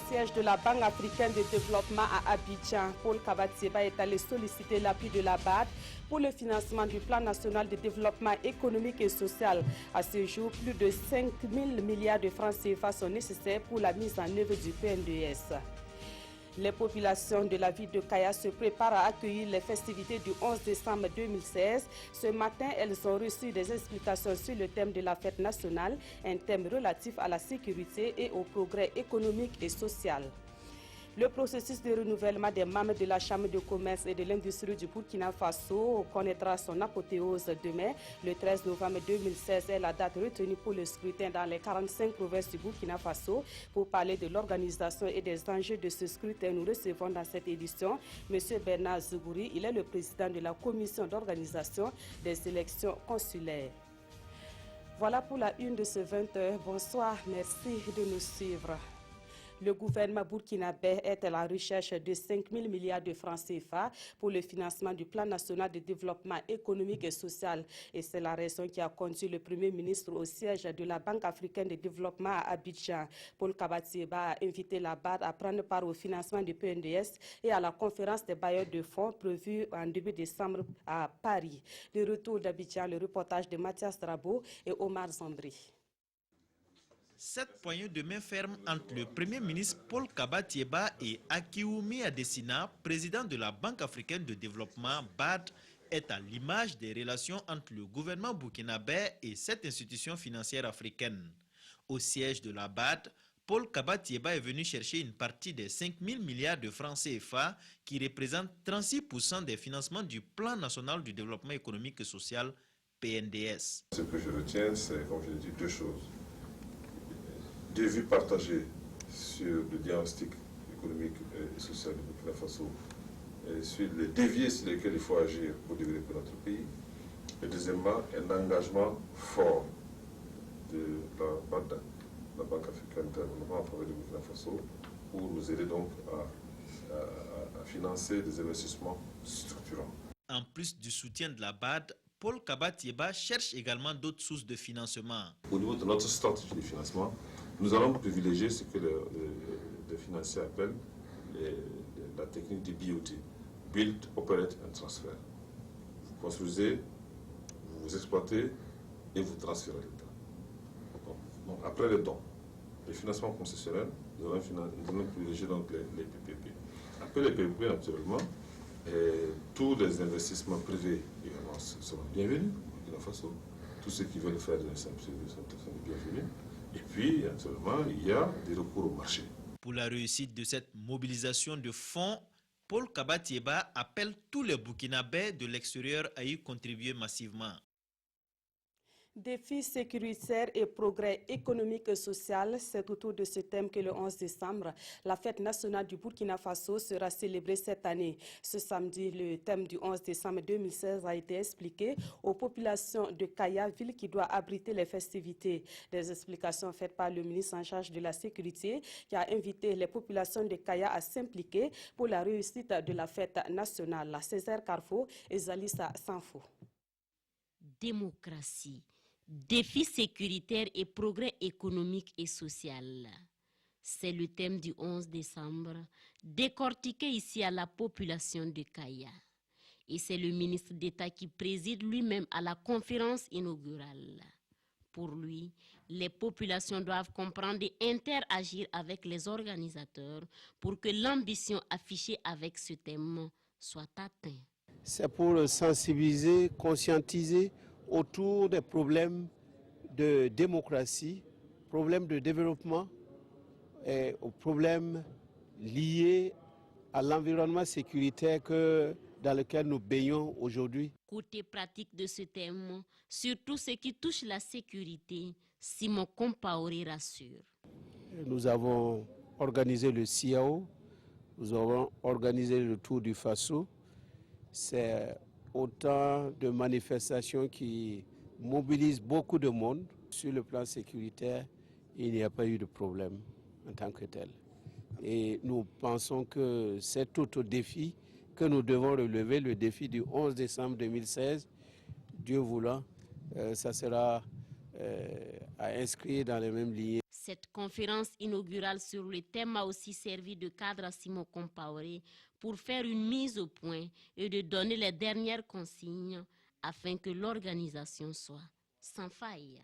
siège de la Banque africaine de développement à Abidjan. Paul Kabatieba est allé solliciter l'appui de la BAD pour le financement du plan national de développement économique et social. À ce jour, plus de 5 000 milliards de francs CFA sont nécessaires pour la mise en œuvre du PNDS. Les populations de la ville de Kaya se préparent à accueillir les festivités du 11 décembre 2016. Ce matin, elles ont reçu des explications sur le thème de la fête nationale, un thème relatif à la sécurité et au progrès économique et social. Le processus de renouvellement des membres de la Chambre de commerce et de l'industrie du Burkina Faso connaîtra son apothéose demain. Le 13 novembre 2016 est la date retenue pour le scrutin dans les 45 provinces du Burkina Faso. Pour parler de l'organisation et des enjeux de ce scrutin, nous recevons dans cette édition M. Bernard Zougouri. Il est le président de la commission d'organisation des élections consulaires. Voilà pour la une de ce 20h. Bonsoir, merci de nous suivre. Le gouvernement burkinabé est à la recherche de 5 000 milliards de francs CFA pour le financement du plan national de développement économique et social. Et c'est la raison qui a conduit le Premier ministre au siège de la Banque africaine de développement à Abidjan. Paul Kabatieba a invité la BAD à prendre part au financement du PNDS et à la conférence des bailleurs de fonds prévue en début décembre à Paris. Le retour d'Abidjan, le reportage de Mathias Drabo et Omar Zambri. Cette poignée de main ferme entre le Premier ministre Paul Kabatieba et Akiwumi Adesina, président de la Banque africaine de développement BAD, est à l'image des relations entre le gouvernement burkinabé et cette institution financière africaine. Au siège de la BAD, Paul Kabatieba est venu chercher une partie des 5 000 milliards de francs CFA qui représentent 36% des financements du Plan national du développement économique et social, PNDS. Ce que je retiens, c'est, comme je l'ai dit, deux choses. Des vues partagées sur le diagnostic économique et social du Burkina Faso, et sur les déviés sur lesquels il faut agir pour développer notre pays. Et deuxièmement, un engagement fort de la BAD, la Banque africaine de développement en faveur du Burkina Faso, pour nous aider donc à financer des investissements structurants. En plus du soutien de la BAD, Paul Kabatieba cherche également d'autres sources de financement. Au niveau de notre stratégie de financement, nous allons privilégier ce que les financiers appellent la technique du BOT, Build, Operate and Transfer. Vous construisez, vous exploitez et vous transférez l'État. Donc, après les dons, les financements concessionnels, nous allons privilégier donc les PPP. Après les PPP, naturellement, tous les investissements privés également seront bienvenus au Burkina Faso. Tous ceux qui veulent faire des investissements privés sont bienvenus. Et puis, actuellement, il y a des recours au marché. Pour la réussite de cette mobilisation de fonds, Paul Kabatieba appelle tous les Burkinabés de l'extérieur à y contribuer massivement. Défis sécuritaires et progrès économique et social, c'est autour de ce thème que le 11 décembre, la fête nationale du Burkina Faso sera célébrée cette année. Ce samedi, le thème du 11 décembre 2016 a été expliqué aux populations de Kaya, ville qui doit abriter les festivités. Des explications faites par le ministre en charge de la sécurité qui a invité les populations de Kaya à s'impliquer pour la réussite de la fête nationale. Césaire Carrefour et Zalissa Sanfo. Démocratie, défis sécuritaires et progrès économique et social. C'est le thème du 11 décembre, décortiqué ici à la population de Kaya. Et c'est le ministre d'État qui préside lui-même à la conférence inaugurale. Pour lui, les populations doivent comprendre et interagir avec les organisateurs pour que l'ambition affichée avec ce thème soit atteinte. C'est pour sensibiliser, conscientiser autour des problèmes de démocratie, problèmes de développement et aux problèmes liés à l'environnement sécuritaire dans lequel nous baignons aujourd'hui. Côté pratique de ce thème, surtout ce qui touche la sécurité, Simon Compaoré rassure. Nous avons organisé le CIAO, nous avons organisé le Tour du Faso. C'est autant de manifestations qui mobilisent beaucoup de monde. Sur le plan sécuritaire, il n'y a pas eu de problème en tant que tel. Et nous pensons que c'est tout au défi que nous devons relever, le défi du 11 décembre 2016. Dieu voulant, ça sera à inscrire dans les mêmes lignées. Cette conférence inaugurale sur le thème a aussi servi de cadre à Simon Compaoré pour faire une mise au point et de donner les dernières consignes afin que l'organisation soit sans faille.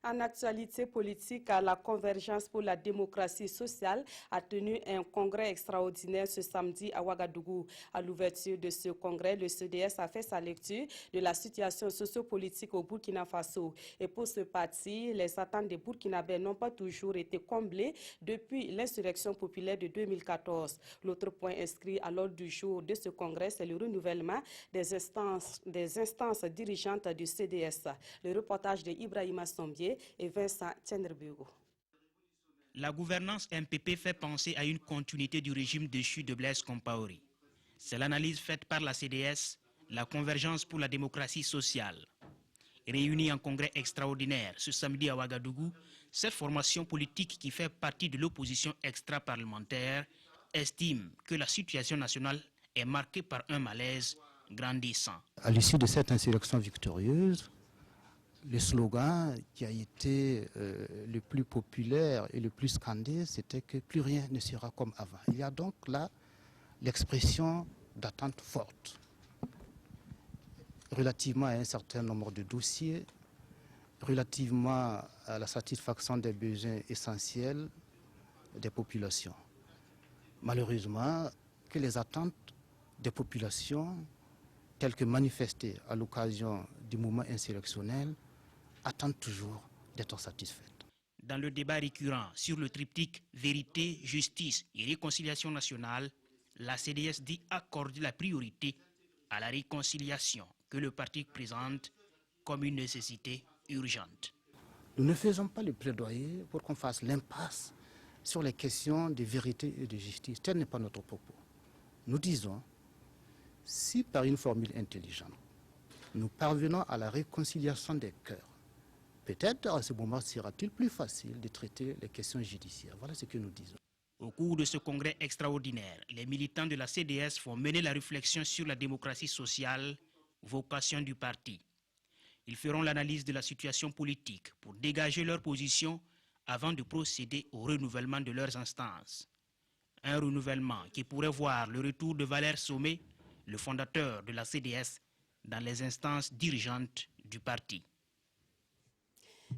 En actualité politique, la Convergence pour la démocratie sociale a tenu un congrès extraordinaire ce samedi à Ouagadougou. À l'ouverture de ce congrès, le CDS a fait sa lecture de la situation sociopolitique au Burkina Faso. Et pour ce parti, les attentes des Burkinabés n'ont pas toujours été comblées depuis l'insurrection populaire de 2014. L'autre point inscrit à l'ordre du jour de ce congrès, c'est le renouvellement des instances dirigeantes du CDS. Le reportage de Ibrahima Sombier et Vincent Tchenderbego. La gouvernance MPP fait penser à une continuité du régime déchu de Blaise Compaoré. C'est l'analyse faite par la CDS, la Convergence pour la démocratie sociale. Réunie en congrès extraordinaire ce samedi à Ouagadougou, cette formation politique qui fait partie de l'opposition extra-parlementaire estime que la situation nationale est marquée par un malaise grandissant. À l'issue de cette insurrection victorieuse, le slogan qui a été le plus populaire et le plus scandé, c'était que plus rien ne sera comme avant. Il y a donc là l'expression d'attente forte relativement à un certain nombre de dossiers, relativement à la satisfaction des besoins essentiels des populations. Malheureusement, que les attentes des populations, telles que manifestées à l'occasion du mouvement insurrectionnel, attendent toujours d'être satisfaites. Dans le débat récurrent sur le triptyque vérité, justice et réconciliation nationale, la CDS dit accorder la priorité à la réconciliation que le parti présente comme une nécessité urgente. Nous ne faisons pas le plaidoyer pour qu'on fasse l'impasse sur les questions de vérité et de justice. Tel n'est pas notre propos. Nous disons, si par une formule intelligente, nous parvenons à la réconciliation des cœurs, peut-être à ce moment sera-t-il plus facile de traiter les questions judiciaires. Voilà ce que nous disons. Au cours de ce congrès extraordinaire, les militants de la CDS font mener la réflexion sur la démocratie sociale, vocation du parti. Ils feront l'analyse de la situation politique pour dégager leur position avant de procéder au renouvellement de leurs instances. Un renouvellement qui pourrait voir le retour de Valère Sommet, le fondateur de la CDS, dans les instances dirigeantes du parti.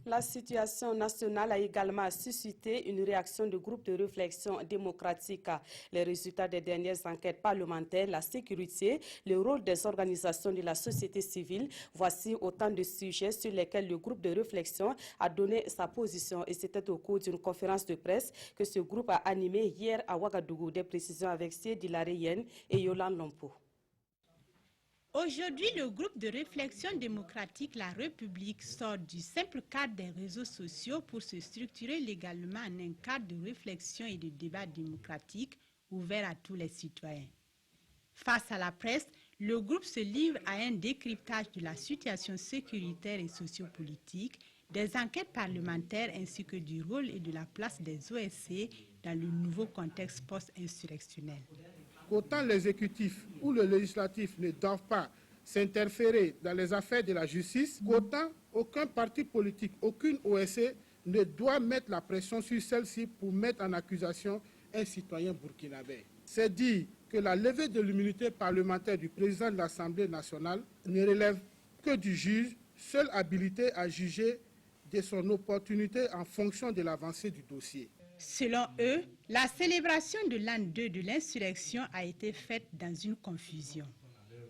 La situation nationale a également suscité une réaction du groupe de réflexion démocratique. Les résultats des dernières enquêtes parlementaires, la sécurité, le rôle des organisations de la société civile, voici autant de sujets sur lesquels le groupe de réflexion a donné sa position. Et c'était au cours d'une conférence de presse que ce groupe a animé hier à Ouagadougou. Des précisions avec Siedi Lareyen et Yolande Lompo. Aujourd'hui, le groupe de réflexion démocratique La République sort du simple cadre des réseaux sociaux pour se structurer légalement en un cadre de réflexion et de débat démocratique ouvert à tous les citoyens. Face à la presse, le groupe se livre à un décryptage de la situation sécuritaire et sociopolitique, des enquêtes parlementaires ainsi que du rôle et de la place des OSC dans le nouveau contexte post-insurrectionnel. Qu'autant l'exécutif ou le législatif ne doivent pas s'interférer dans les affaires de la justice, qu'autant aucun parti politique, aucune OSC ne doit mettre la pression sur celle-ci pour mettre en accusation un citoyen burkinabé. C'est dire que la levée de l'immunité parlementaire du président de l'Assemblée nationale ne relève que du juge, seule habilité à juger de son opportunité en fonction de l'avancée du dossier. Selon eux, la célébration de l'an 2 de l'insurrection a été faite dans une confusion.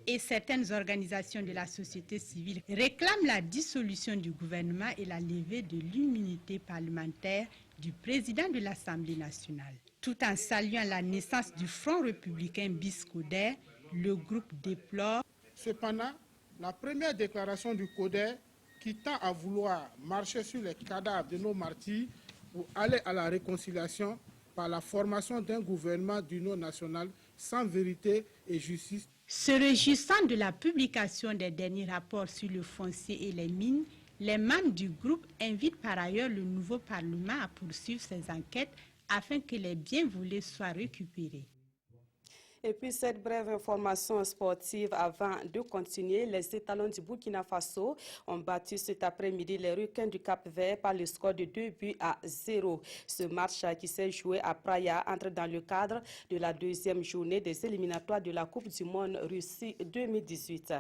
Et certaines organisations de la société civile réclament la dissolution du gouvernement et la levée de l'immunité parlementaire du président de l'Assemblée nationale. Tout en saluant la naissance du Front républicain bis CODER, le groupe déplore. Cependant, la première déclaration du CODER qui tend à vouloir marcher sur les cadavres de nos martyrs pour aller à la réconciliation par la formation d'un gouvernement d'union nationale sans vérité et justice. Se réjouissant de la publication des derniers rapports sur le foncier et les mines, les membres du groupe invitent par ailleurs le nouveau Parlement à poursuivre ses enquêtes afin que les biens volés soient récupérés. Et puis cette brève information sportive avant de continuer, les étalons du Burkina Faso ont battu cet après-midi les requins du Cap-Vert par le score de 2-0. Ce match qui s'est joué à Praia entre dans le cadre de la deuxième journée des éliminatoires de la Coupe du Monde Russie 2018.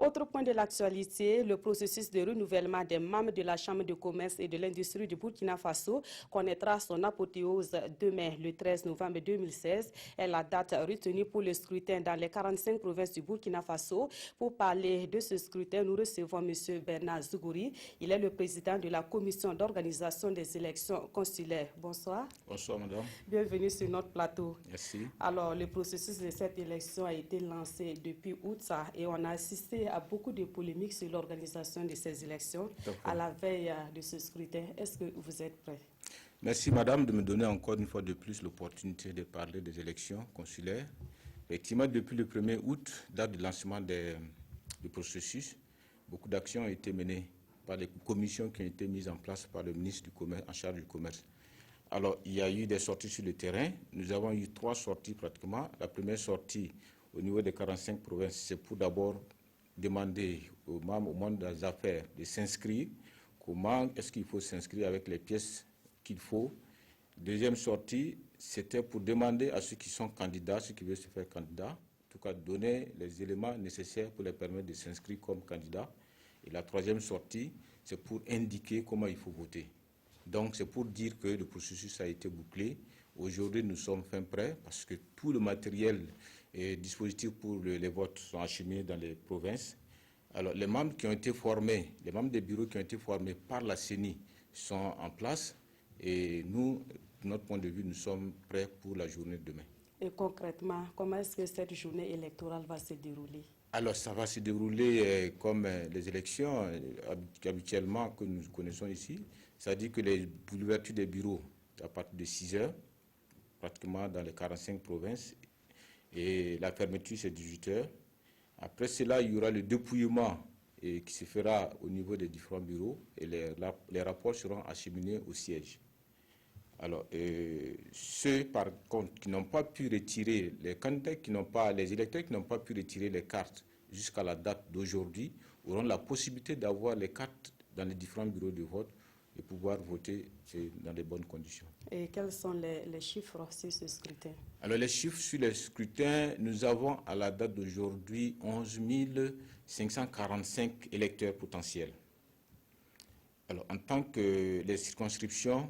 Autre point de l'actualité, le processus de renouvellement des membres de la Chambre de commerce et de l'industrie du Burkina Faso connaîtra son apothéose demain, le 13 novembre 2016. est la date retenue pour le scrutin dans les 45 provinces du Burkina Faso. Pour parler de ce scrutin, nous recevons M. Bernard Zougouri. Il est le président de la commission d'organisation des élections consulaires. Bonsoir. Bonsoir, madame. Bienvenue sur notre plateau. Merci. Alors, le processus de cette élection a été lancé depuis août et on a assisté à beaucoup de polémiques sur l'organisation de ces élections à la veille de ce scrutin. Est-ce que vous êtes prêt? Merci, madame, de me donner encore une fois de plus l'opportunité de parler des élections consulaires. Effectivement, depuis le 1er août, date de lancement du processus, beaucoup d'actions ont été menées par les commissions qui ont été mises en place par le ministre du Commerce, en charge du commerce. Alors, il y a eu des sorties sur le terrain. Nous avons eu 3 sorties pratiquement. La première sortie au niveau des 45 provinces, c'est pour d'abord demander aux membres, au monde des affaires de s'inscrire. Comment est-ce qu'il faut s'inscrire avec les pièces qu'il faut. Deuxième sortie, c'était pour demander à ceux qui sont candidats, ceux qui veulent se faire candidats, en tout cas donner les éléments nécessaires pour les permettre de s'inscrire comme candidats. Et la troisième sortie, c'est pour indiquer comment il faut voter. Donc c'est pour dire que le processus a été bouclé. Aujourd'hui, nous sommes fin prêts parce que tout le matériel et dispositifs pour les votes sont acheminés dans les provinces. Alors, les membres qui ont été formés, les membres des bureaux qui ont été formés par la CENI sont en place et nous, de notre point de vue, nous sommes prêts pour la journée de demain. Et concrètement, comment est-ce que cette journée électorale va se dérouler? Alors, ça va se dérouler comme les élections habituellement que nous connaissons ici. C'est-à-dire que l'ouverture des bureaux à partir de 6 heures, pratiquement dans les 45 provinces, et la fermeture, c'est 18 heures. Après cela, il y aura le dépouillement qui se fera au niveau des différents bureaux et les rapports seront acheminés au siège. Alors, ceux, par contre, qui n'ont pas pu retirer, les candidats les électeurs qui n'ont pas pu retirer les cartes jusqu'à la date d'aujourd'hui, auront la possibilité d'avoir les cartes dans les différents bureaux de vote et pouvoir voter dans de bonnes conditions. Et quels sont les chiffres sur ce scrutin? Alors, les chiffres sur le scrutin, nous avons à la date d'aujourd'hui 11 545 électeurs potentiels. Alors, en tant que les circonscriptions,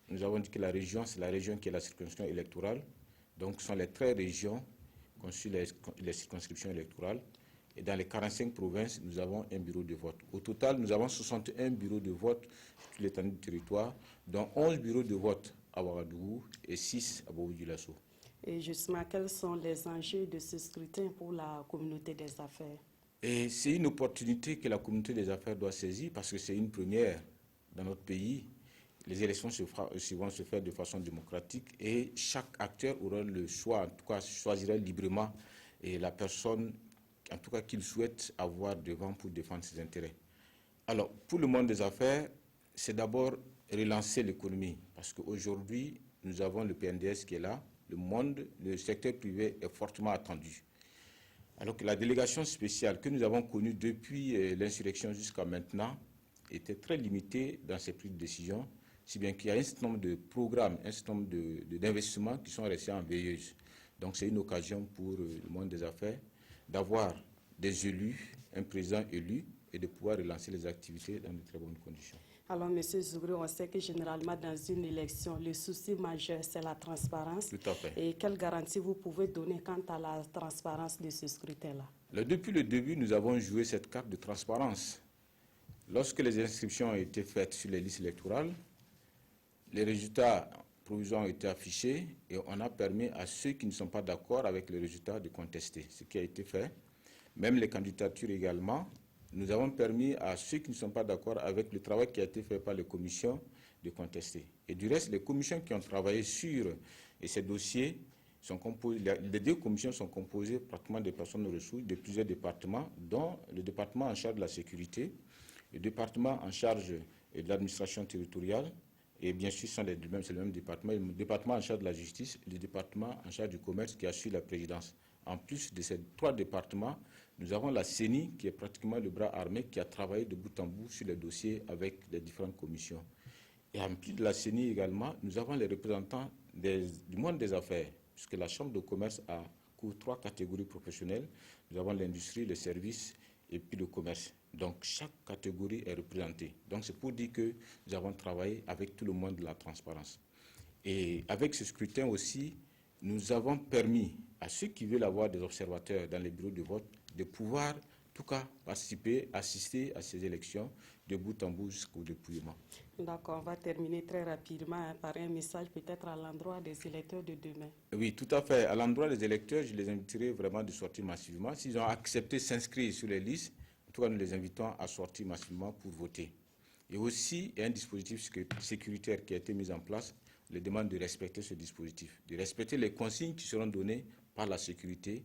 nous avons dit que la région, c'est la région qui est la circonscription électorale. Donc, ce sont les 13 régions qui ont su les circonscriptions électorales. Et dans les 45 provinces, nous avons un bureau de vote. Au total, nous avons 61 bureaux de vote sur toute l'étendue du territoire, dont 11 bureaux de vote à Ouagadougou et 6 à Bobo-Dioulasso. Et justement, quels sont les enjeux de ce scrutin pour la communauté des affaires? Et c'est une opportunité que la communauté des affaires doit saisir parce que c'est une première dans notre pays. Les élections vont se faire de façon démocratique et chaque acteur aura le choix, en tout cas choisira librement et la personne en tout cas qu'il souhaite avoir devant pour défendre ses intérêts. Alors, pour le monde des affaires, c'est d'abord relancer l'économie, parce qu'aujourd'hui, nous avons le PNDS qui est là, le secteur privé est fortement attendu. Alors que la délégation spéciale que nous avons connue depuis l'insurrection jusqu'à maintenant était très limitée dans ses prises de décision, si bien qu'il y a un certain nombre de programmes, un certain nombre d'investissements qui sont restés en veilleuse. Donc c'est une occasion pour le monde des affaires d'avoir des élus, un président élu, et de pouvoir relancer les activités dans de très bonnes conditions. Alors, M. Zougouri, on sait que généralement dans une élection, le souci majeur, c'est la transparence. Tout à fait. Et quelle garantie vous pouvez donner quant à la transparence de ce scrutin-là? Depuis le début, nous avons joué cette carte de transparence. Lorsque les inscriptions ont été faites sur les listes électorales, les résultats provisoires ont été affichés et on a permis à ceux qui ne sont pas d'accord avec les résultats de contester, ce qui a été fait. Même les candidatures également, nous avons permis à ceux qui ne sont pas d'accord avec le travail qui a été fait par les commissions de contester. Et du reste, les commissions qui ont travaillé sur ces dossiers, les 2 commissions sont composées pratiquement de personnes ressources de plusieurs départements, dont le département en charge de la sécurité, le département en charge de l'administration territoriale, Et bien sûr, c'est le même département. Le département en charge de la justice et le département en charge du commerce qui assure la présidence. En plus de ces 3 départements, nous avons la CENI, qui est pratiquement le bras armé, qui a travaillé de bout en bout sur les dossiers avec les différentes commissions. Et en plus de la CENI également, nous avons les représentants du monde des affaires, puisque la Chambre de commerce couvre 3 catégories professionnelles. Nous avons l'industrie, les services et puis le commerce. Donc, chaque catégorie est représentée. Donc, c'est pour dire que nous avons travaillé avec tout le monde de la transparence. Et avec ce scrutin aussi, nous avons permis à ceux qui veulent avoir des observateurs dans les bureaux de vote de pouvoir, en tout cas, participer, assister à ces élections de bout en bout jusqu'au dépouillement. D'accord, on va terminer très rapidement par un message peut-être à l'endroit des électeurs de demain. Oui, tout à fait. À l'endroit des électeurs, je les inviterai vraiment de sortir massivement. S'ils ont accepté de s'inscrire sur les listes, en tout cas, nous les invitons à sortir massivement pour voter. Et aussi, il y a un dispositif sécuritaire qui a été mis en place. On les demande de respecter ce dispositif, de respecter les consignes qui seront données par la sécurité.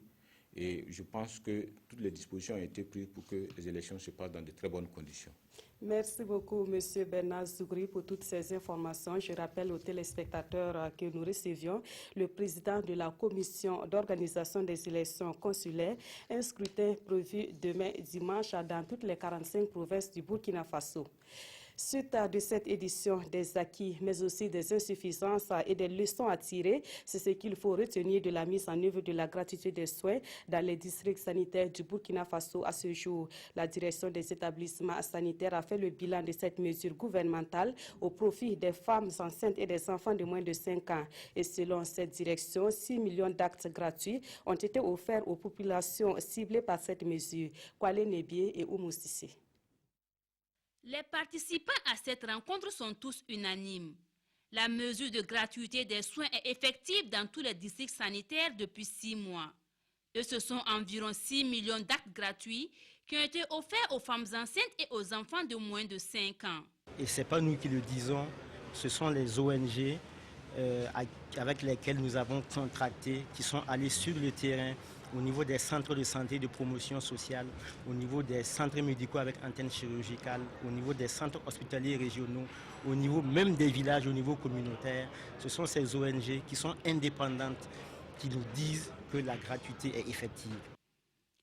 Et je pense que toutes les dispositions ont été prises pour que les élections se passent dans de très bonnes conditions. Merci beaucoup, M. Bernard Zougri, pour toutes ces informations. Je rappelle aux téléspectateurs que nous recevions le président de la commission d'organisation des élections consulaires, un scrutin prévu demain dimanche dans toutes les 45 provinces du Burkina Faso. Suite de cette édition, des acquis, mais aussi des insuffisances et des leçons à tirer, c'est ce qu'il faut retenir de la mise en œuvre de la gratuité des soins dans les districts sanitaires du Burkina Faso à ce jour. La direction des établissements sanitaires a fait le bilan de cette mesure gouvernementale au profit des femmes enceintes et des enfants de moins de 5 ans. Et selon cette direction, 6 millions d'actes gratuits ont été offerts aux populations ciblées par cette mesure. Kwale Nebie et Oumou Sissi. Les participants à cette rencontre sont tous unanimes. La mesure de gratuité des soins est effective dans tous les districts sanitaires depuis 6 mois. Et ce sont environ 6 millions d'actes gratuits qui ont été offerts aux femmes enceintes et aux enfants de moins de 5 ans. Et ce n'est pas nous qui le disons, ce sont les ONG avec lesquelles nous avons contracté, qui sont allés sur le terrain, au niveau des centres de santé de promotion sociale, au niveau des centres médicaux avec antenne chirurgicale, au niveau des centres hospitaliers régionaux, au niveau même des villages, au niveau communautaire. Ce sont ces ONG qui sont indépendantes, qui nous disent que la gratuité est effective.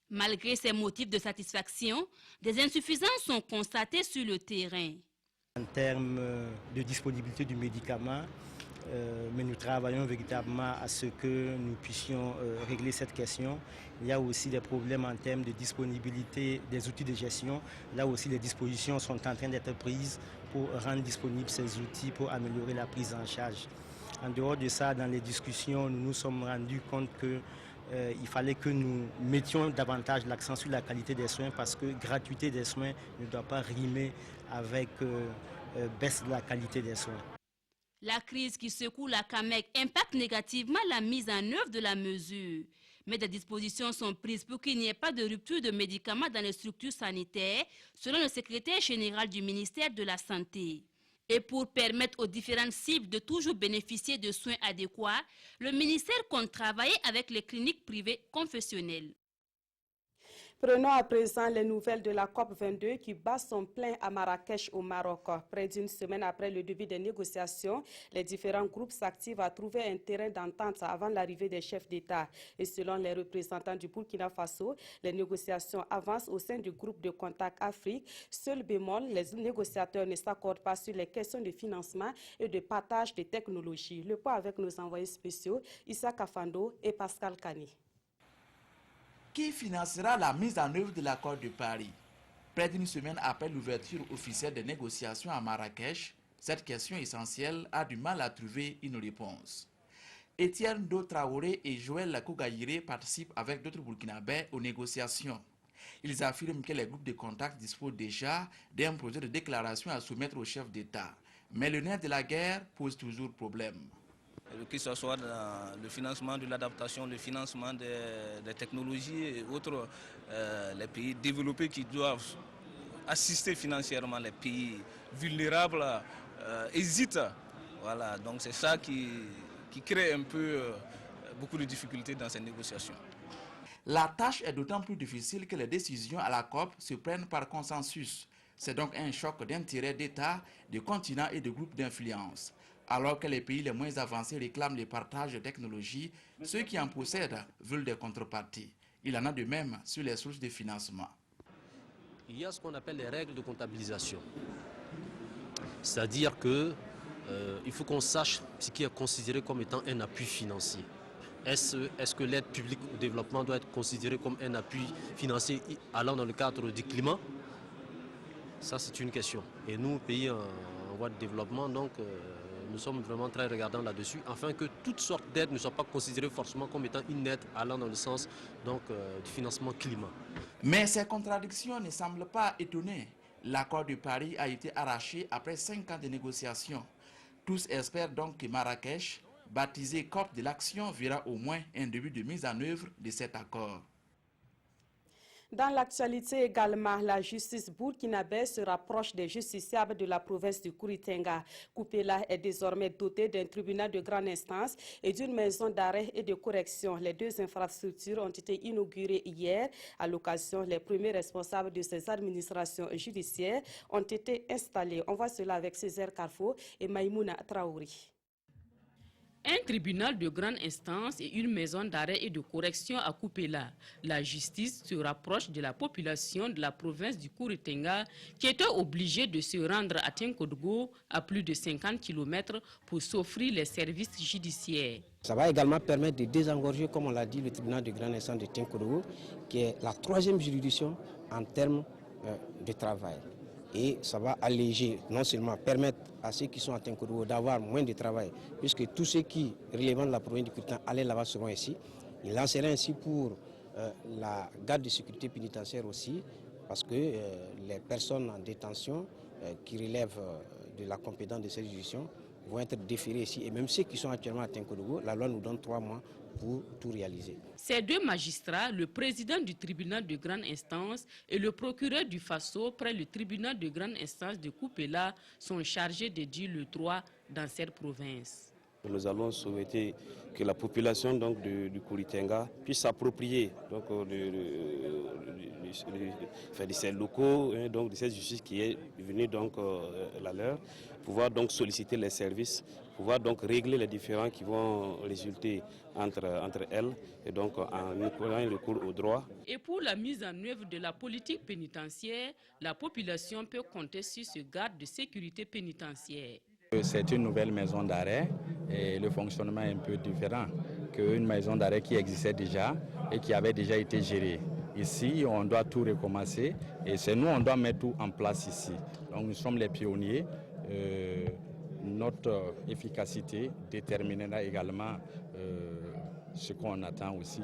Malgré ces motifs de satisfaction, des insuffisances sont constatées sur le terrain. En termes de disponibilité du médicament, mais nous travaillons véritablement à ce que nous puissions régler cette question. Il y a aussi des problèmes en termes de disponibilité des outils de gestion. Là aussi, les dispositions sont en train d'être prises pour rendre disponibles ces outils pour améliorer la prise en charge. En dehors de ça, dans les discussions, nous nous sommes rendus compte qu'il fallait que nous mettions davantage l'accent sur la qualité des soins parce que gratuité des soins ne doit pas rimer avec baisse de la qualité des soins. La crise qui secoue la CAMEC impacte négativement la mise en œuvre de la mesure. Mais des dispositions sont prises pour qu'il n'y ait pas de rupture de médicaments dans les structures sanitaires, selon le secrétaire général du ministère de la Santé. Et pour permettre aux différentes cibles de toujours bénéficier de soins adéquats, le ministère compte travailler avec les cliniques privées confessionnelles. Prenons à présent les nouvelles de la COP22 qui bat son plein à Marrakech au Maroc. Près d'une semaine après le début des négociations, les différents groupes s'activent à trouver un terrain d'entente avant l'arrivée des chefs d'État. Et selon les représentants du Burkina Faso, les négociations avancent au sein du groupe de contact Afrique. Seul bémol, les négociateurs ne s'accordent pas sur les questions de financement et de partage de technologies. Le point avec nos envoyés spéciaux, Issa Kafando et Pascal Kani. Qui financera la mise en œuvre de l'accord de Paris? Près d'une semaine après l'ouverture officielle des négociations à Marrakech, cette question essentielle a du mal à trouver une réponse. Etienne Do Traoré et Joël Lakogayire participent avec d'autres Burkinabés aux négociations. Ils affirment que les groupes de contact disposent déjà d'un projet de déclaration à soumettre au chef d'État. Mais le nerf de la guerre pose toujours problème. Que ce soit dans le financement de l'adaptation, le financement des technologies et autres, les pays développés qui doivent assister financièrement les pays vulnérables hésitent. Voilà, donc c'est ça qui crée un peu beaucoup de difficultés dans ces négociations. La tâche est d'autant plus difficile que les décisions à la COP se prennent par consensus. C'est donc un choc d'intérêts d'États, de continents et de groupes d'influence. Alors que les pays les moins avancés réclament le partage de technologies, ceux qui en possèdent veulent des contreparties. Il en a de même sur les sources de financement. Il y a ce qu'on appelle les règles de comptabilisation. C'est-à-dire que il faut qu'on sache ce qui est considéré comme étant un appui financier. Est-ce que l'aide publique au développement doit être considérée comme un appui financier allant dans le cadre du climat? Ça, c'est une question. Et nous, pays en voie de développement, donc, nous sommes vraiment très regardants là-dessus, afin que toutes sortes d'aides ne soient pas considérées forcément comme étant une aide allant dans le sens donc, du financement climat. Mais ces contradictions ne semblent pas étonner. L'accord de Paris a été arraché après 5 ans de négociations. Tous espèrent donc que Marrakech, baptisé COP de l'action, verra au moins un début de mise en œuvre de cet accord. Dans l'actualité également, la justice burkinabé se rapproche des justiciables de la province du Kouritenga. Koupela est désormais doté d'un tribunal de grande instance et d'une maison d'arrêt et de correction. Les deux infrastructures ont été inaugurées hier. À l'occasion, les premiers responsables de ces administrations judiciaires ont été installés. On voit cela avec Césaire Carfo et Maïmouna Traouri. Un tribunal de grande instance et une maison d'arrêt et de correction à Koupela. La justice se rapproche de la population de la province du Kouritenga qui était obligée de se rendre à Tinkodgo à plus de 50 km pour s'offrir les services judiciaires. Ça va également permettre de désengorger, comme on l'a dit, le tribunal de grande instance de Tinkodgo, qui est la 3e juridiction en termes de travail. Et ça va alléger, non seulement permettre à ceux qui sont à Tinkodgo d'avoir moins de travail, puisque tous ceux qui, relevant de la province du Kouritenga, allaient là-bas seront ici. Il lancerait ainsi pour la garde de sécurité pénitentiaire aussi, parce que les personnes en détention qui relèvent de la compétence de cette juridiction vont être déférés ici. Et même ceux qui sont actuellement à Tinkodgo, la loi nous donne 3 mois pour tout réaliser. Ces deux magistrats, le président du tribunal de grande instance et le procureur du Faso près le tribunal de grande instance de Koupela, sont chargés de dire le droit dans cette province. Nous allons souhaiter que la population donc, du Kouritenga puisse s'approprier de ces locaux, donc, de cette justice qui est venue donc, la leur, pouvoir donc solliciter les services, pouvoir donc régler les différends qui vont résulter entre elles et donc en ayant recours au droit. Et pour la mise en œuvre de la politique pénitentiaire, la population peut compter sur ce garde de sécurité pénitentiaire. C'est une nouvelle maison d'arrêt et le fonctionnement est un peu différent qu'une maison d'arrêt qui existait déjà et qui avait déjà été gérée. Ici, on doit tout recommencer et c'est nous, on doit mettre tout en place ici. Donc nous sommes les pionniers. Notre efficacité déterminera également ce qu'on attend aussi.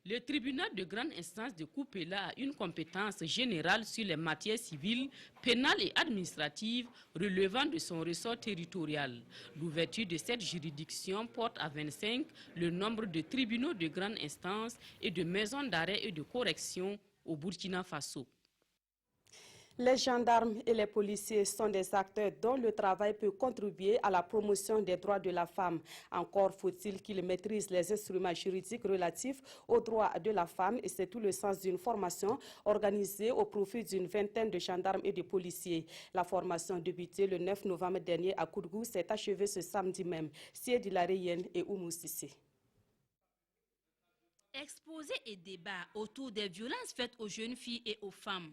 Le tribunal de grande instance de Koupela a une compétence générale sur les matières civiles, pénales et administratives relevant de son ressort territorial. L'ouverture de cette juridiction porte à 25 le nombre de tribunaux de grande instance et de maisons d'arrêt et de correction au Burkina Faso. Les gendarmes et les policiers sont des acteurs dont le travail peut contribuer à la promotion des droits de la femme. Encore faut-il qu'ils maîtrisent les instruments juridiques relatifs aux droits de la femme et c'est tout le sens d'une formation organisée au profit d'une vingtaine de gendarmes et de policiers. La formation débutée le 9 novembre dernier à Kourgou s'est achevée ce samedi même. Siedi Lareyenne et Oumou Sissé. Exposés et débats autour des violences faites aux jeunes filles et aux femmes.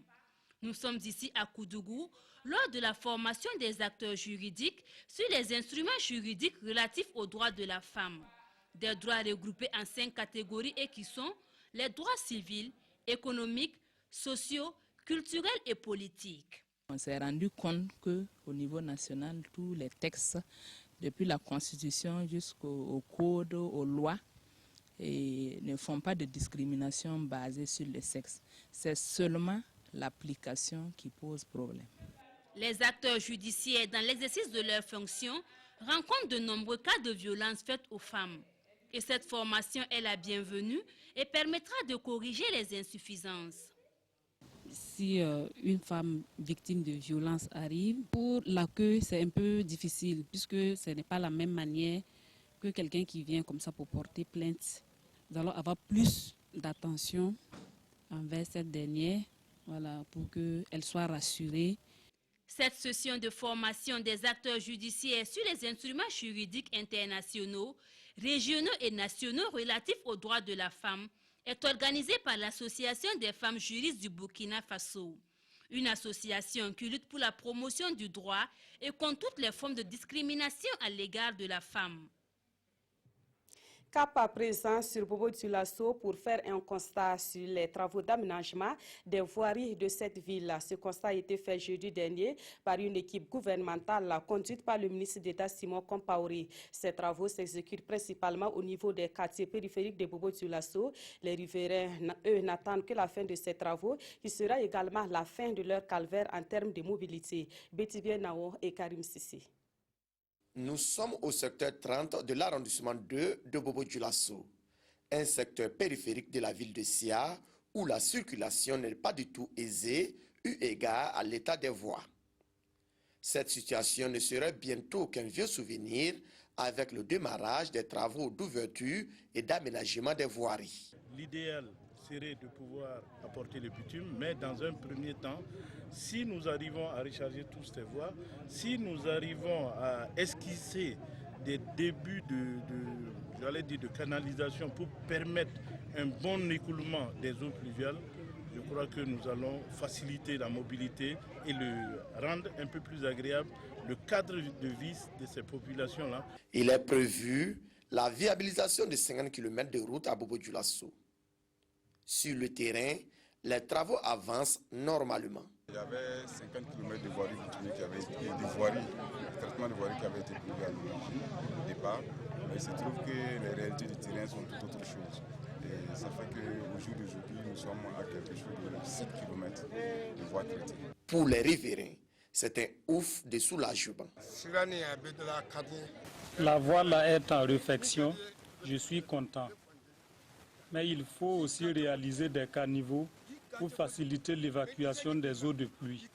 Nous sommes ici à Koudougou lors de la formation des acteurs juridiques sur les instruments juridiques relatifs aux droits de la femme. Des droits regroupés en 5 catégories et qui sont les droits civils, économiques, sociaux, culturels et politiques. On s'est rendu compte qu'au niveau national, tous les textes, depuis la Constitution jusqu'au code, aux lois, ne font pas de discrimination basée sur le sexe. C'est seulement l'application qui pose problème. Les acteurs judiciaires, dans l'exercice de leurs fonctions, rencontrent de nombreux cas de violences faites aux femmes. Et cette formation est la bienvenue et permettra de corriger les insuffisances. Si une femme victime de violence arrive, pour l'accueil, c'est un peu difficile, puisque ce n'est pas la même manière que quelqu'un qui vient comme ça pour porter plainte. Nous allons avoir plus d'attention envers cette dernière. Voilà, pour qu'elle soit rassurée Cette session de formation des acteurs judiciaires sur les instruments juridiques internationaux, régionaux et nationaux relatifs aux droits de la femme est organisée par l'Association des femmes juristes du Burkina Faso. Une association qui lutte pour la promotion du droit et contre toutes les formes de discrimination à l'égard de la femme. Cap à présent sur Bobo-Dioulasso pour faire un constat sur les travaux d'aménagement des voiries de cette ville. Ce constat a été fait jeudi dernier par une équipe gouvernementale conduite par le ministre d'État Simon Compaoré. Ces travaux s'exécutent principalement au niveau des quartiers périphériques de Bobo-Dioulasso. Les riverains, eux, n'attendent que la fin de ces travaux, qui sera également la fin de leur calvaire en termes de mobilité. Betty Bienao et Karim Sissi. Nous sommes au secteur 30 de l'arrondissement 2 de Bobo-Dioulasso, un secteur périphérique de la ville de Sia où la circulation n'est pas du tout aisée eu égard à l'état des voies. Cette situation ne serait bientôt qu'un vieux souvenir avec le démarrage des travaux d'ouverture et d'aménagement des voiries. L'idéal serait de pouvoir apporter le bitume, mais dans un premier temps, si nous arrivons à recharger toutes ces voies, si nous arrivons à esquisser des débuts de canalisation pour permettre un bon écoulement des eaux pluviales, je crois que nous allons faciliter la mobilité et le rendre un peu plus agréable, le cadre de vie de ces populations-là. Il est prévu la viabilisation de 50 km de route à Bobo-Dioulasso. Sur le terrain, les travaux avancent normalement. Il y avait 50 km de voiries bituminées qui avaient été, de voiries, traitement de voiries qui avait été prévu au départ. Mais il se trouve que les réalités du terrain sont tout autre chose. Et ça fait qu'au jour d'aujourd'hui, nous sommes à quelque chose de 7 km de voies traitées. Pour les riverains, c'est un ouf de soulagement. La voie là est en réflexion, je suis content. Mais il faut aussi réaliser des caniveaux pour faciliter l'évacuation des eaux de pluie.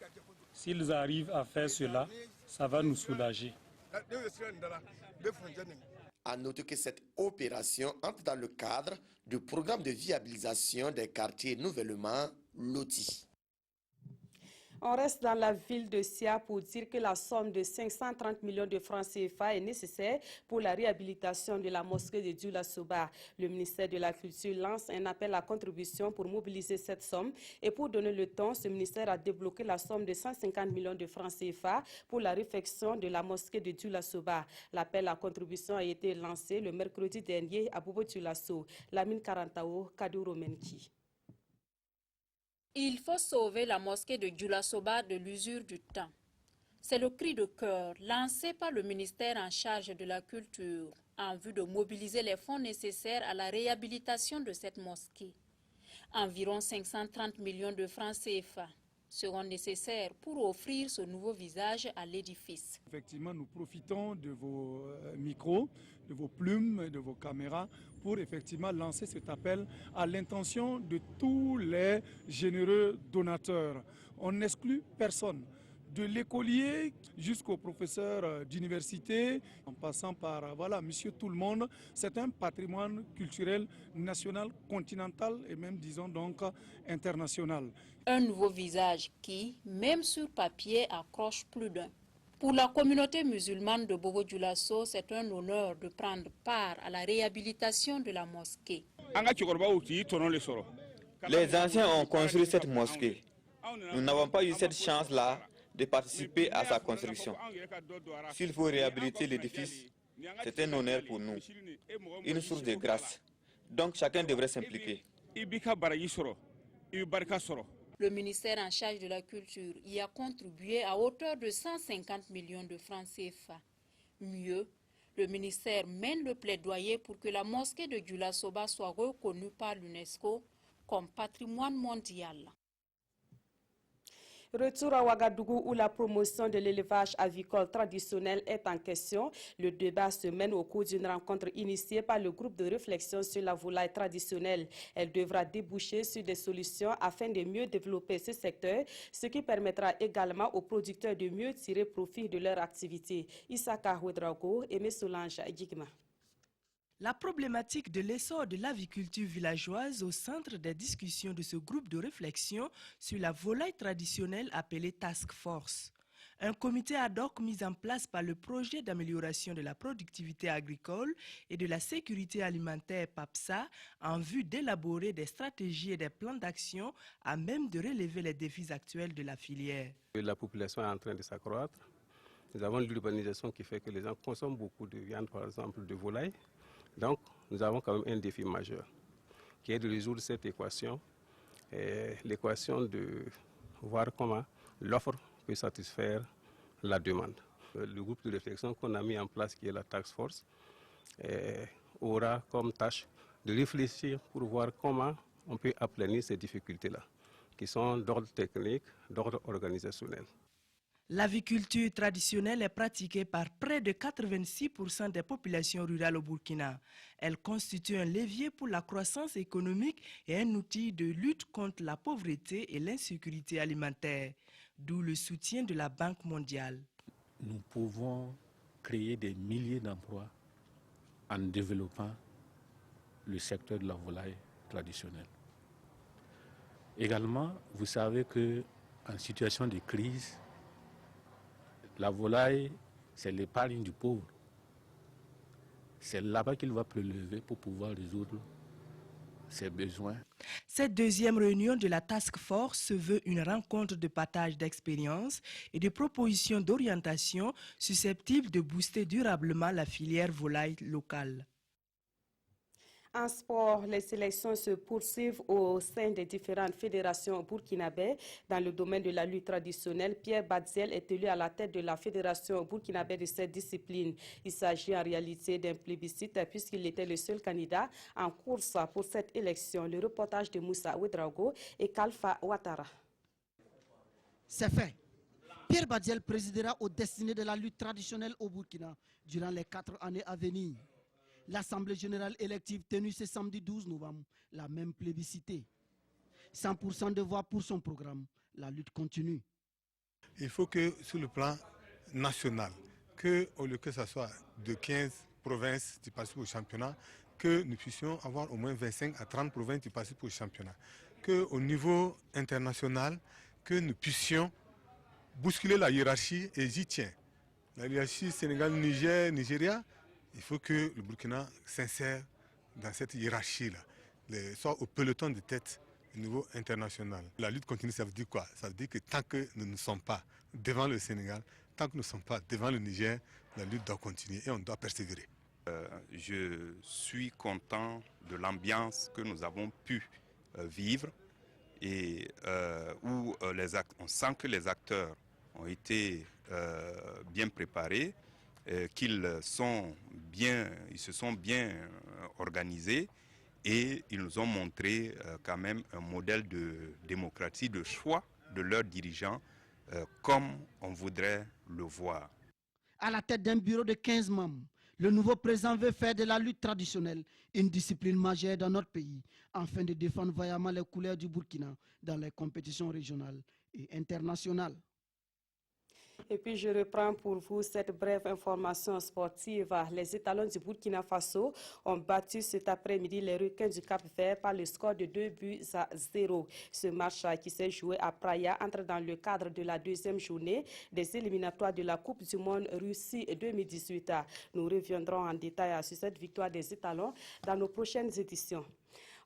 S'ils arrivent à faire cela, ça va nous soulager. À noter que cette opération entre dans le cadre du programme de viabilisation des quartiers nouvellement lotis. On reste dans la ville de Sia pour dire que la somme de 530 millions de francs CFA est nécessaire pour la réhabilitation de la mosquée de Dioulasso-Ba. Le ministère de la Culture lance un appel à contribution pour mobiliser cette somme. Et pour donner le temps, ce ministère a débloqué la somme de 150 millions de francs CFA pour la réfection de la mosquée de Dioulasso-Ba. L'appel à contribution a été lancé le mercredi dernier à Bobo-Dioulasso. Lamine Karantao, Kadouro Menki. Il faut sauver la mosquée de Dioulasso-Ba de l'usure du temps. C'est le cri de cœur lancé par le ministère en charge de la culture en vue de mobiliser les fonds nécessaires à la réhabilitation de cette mosquée. Environ 530 millions de francs CFA seront nécessaires pour offrir ce nouveau visage à l'édifice. Effectivement, nous profitons de vos micros, de vos plumes, de vos caméras pour effectivement lancer cet appel à l'intention de tous les généreux donateurs. On n'exclut personne, de l'écolier jusqu'au professeur d'université, en passant par monsieur tout le monde. C'est un patrimoine culturel national, continental et même disons donc international. Un nouveau visage qui, même sur papier, accroche plus d'un. Pour la communauté musulmane de Bobo-Dioulasso, c'est un honneur de prendre part à la réhabilitation de la mosquée. Les anciens ont construit cette mosquée. Nous n'avons pas eu cette chance-là de participer à sa construction. S'il faut réhabiliter l'édifice, c'est un honneur pour nous, une source de grâce. Donc chacun devrait s'impliquer. Le ministère en charge de la culture y a contribué à hauteur de 150 millions de francs CFA. Mieux, le ministère mène le plaidoyer pour que la mosquée de Dioulasso-Ba soit reconnue par l'UNESCO comme patrimoine mondial. Retour à Ouagadougou où la promotion de l'élevage avicole traditionnel est en question. Le débat se mène au cours d'une rencontre initiée par le groupe de réflexion sur la volaille traditionnelle. Elle devra déboucher sur des solutions afin de mieux développer ce secteur, ce qui permettra également aux producteurs de mieux tirer profit de leur activité. Issaka Ouedraogo et Solange Gigma. La problématique de l'essor de l'aviculture villageoise au centre des discussions de ce groupe de réflexion sur la volaille traditionnelle appelée Task Force. Un comité ad hoc mis en place par le projet d'amélioration de la productivité agricole et de la sécurité alimentaire PAPSA en vue d'élaborer des stratégies et des plans d'action à même de relever les défis actuels de la filière. La population est en train de s'accroître. Nous avons l'urbanisation qui fait que les gens consomment beaucoup de viande, par exemple de volaille. Donc nous avons quand même un défi majeur qui est de résoudre cette équation, l'équation de voir comment l'offre peut satisfaire la demande. Le groupe de réflexion qu'on a mis en place, qui est la Task Force, aura comme tâche de réfléchir pour voir comment on peut aplanir ces difficultés-là, qui sont d'ordre technique, d'ordre organisationnel. L'aviculture traditionnelle est pratiquée par près de 86% des populations rurales au Burkina. Elle constitue un levier pour la croissance économique et un outil de lutte contre la pauvreté et l'insécurité alimentaire, d'où le soutien de la Banque mondiale. Nous pouvons créer des milliers d'emplois en développant le secteur de la volaille traditionnelle. Également, vous savez qu'en situation de crise, la volaille, c'est l'épargne du pauvre. C'est là-bas qu'il va prélever pour pouvoir résoudre ses besoins. Cette deuxième réunion de la Task Force se veut une rencontre de partage d'expériences et de propositions d'orientation susceptibles de booster durablement la filière volaille locale. En sport, les sélections se poursuivent au sein des différentes fédérations burkinabè. Dans le domaine de la lutte traditionnelle, Pierre Badziel est élu à la tête de la fédération burkinabè de cette discipline. Il s'agit en réalité d'un plébiscite puisqu'il était le seul candidat en course pour cette élection. Le reportage de Moussa Ouedraogo et Kalfa Ouattara. C'est fait. Pierre Badziel présidera aux destinées de la lutte traditionnelle au Burkina durant les 4 années à venir. L'Assemblée générale élective tenue ce samedi 12 novembre l'a même plébiscité. 100% de voix pour son programme. La lutte continue. Il faut que sur le plan national, au lieu que ce soit de 15 provinces qui participent au championnat, que nous puissions avoir au moins 25 à 30 provinces qui participent au championnat. Qu'au niveau international, que nous puissions bousculer la hiérarchie, et j'y tiens. La hiérarchie Sénégal-Niger, Nigeria, il faut que le Burkina s'insère dans cette hiérarchie-là, soit au peloton de tête au niveau international. La lutte continue, ça veut dire quoi? Ça veut dire que tant que nous ne sommes pas devant le Sénégal, tant que nous ne sommes pas devant le Niger, la lutte doit continuer et on doit persévérer. Je suis content de l'ambiance que nous avons pu vivre et où on sent que les acteurs ont été bien préparés. Qu'ils se sont bien organisés et ils nous ont montré quand même un modèle de démocratie, de choix de leurs dirigeants comme on voudrait le voir. À la tête d'un bureau de 15 membres, le nouveau président veut faire de la lutte traditionnelle une discipline majeure dans notre pays afin de défendre vaillamment les couleurs du Burkina dans les compétitions régionales et internationales. Et puis je reprends pour vous cette brève information sportive. Les étalons du Burkina Faso ont battu cet après-midi les requins du Cap-Vert par le score de 2-0. Ce match qui s'est joué à Praia entre dans le cadre de la deuxième journée des éliminatoires de la Coupe du Monde Russie 2018. Nous reviendrons en détail sur cette victoire des étalons dans nos prochaines éditions.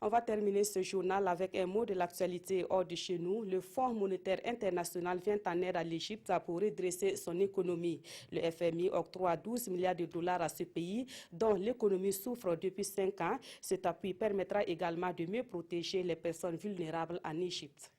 On va terminer ce journal avec un mot de l'actualité hors de chez nous. Le Fonds monétaire international vient en aide à l'Égypte pour redresser son économie. Le FMI octroie 12 milliards de dollars à ce pays dont l'économie souffre depuis 5 ans. Cet appui permettra également de mieux protéger les personnes vulnérables en Égypte.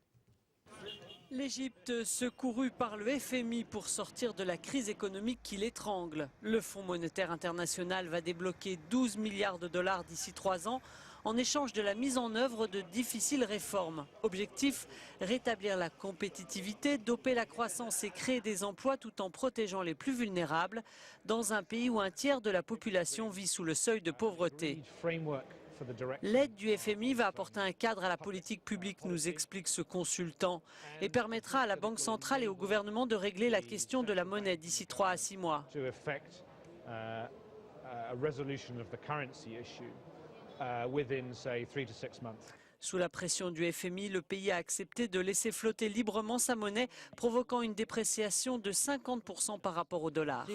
L'Égypte secourue par le FMI pour sortir de la crise économique qui l'étrangle. Le Fonds monétaire international va débloquer 12 milliards de dollars d'ici 3 ans en échange de la mise en œuvre de difficiles réformes. Objectif, rétablir la compétitivité, doper la croissance et créer des emplois tout en protégeant les plus vulnérables dans un pays où un tiers de la population vit sous le seuil de pauvreté. L'aide du FMI va apporter un cadre à la politique publique, nous explique ce consultant, et permettra à la Banque centrale et au gouvernement de régler la question de la monnaie d'ici 3 à 6 mois. Sous la pression du FMI, le pays a accepté de laisser flotter librement sa monnaie, provoquant une dépréciation de 50% par rapport au dollar.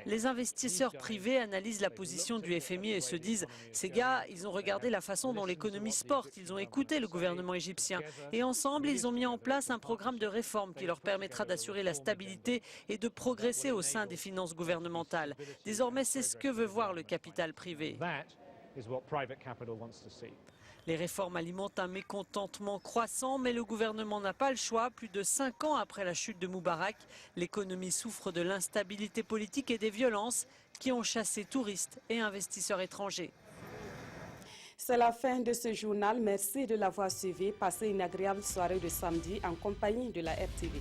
Les investisseurs privés analysent la position du FMI et se disent « Ces gars, ils ont regardé la façon dont l'économie se porte, ils ont écouté le gouvernement égyptien et ensemble, ils ont mis en place un programme de réforme qui leur permettra d'assurer la stabilité et de progresser au sein des finances gouvernementales. Désormais, c'est ce que veut voir le capital privé. » Les réformes alimentent un mécontentement croissant, mais le gouvernement n'a pas le choix. Plus de 5 ans après la chute de Moubarak, l'économie souffre de l'instabilité politique et des violences qui ont chassé touristes et investisseurs étrangers. C'est la fin de ce journal. Merci de l'avoir suivi. Passez une agréable soirée de samedi en compagnie de la RTV.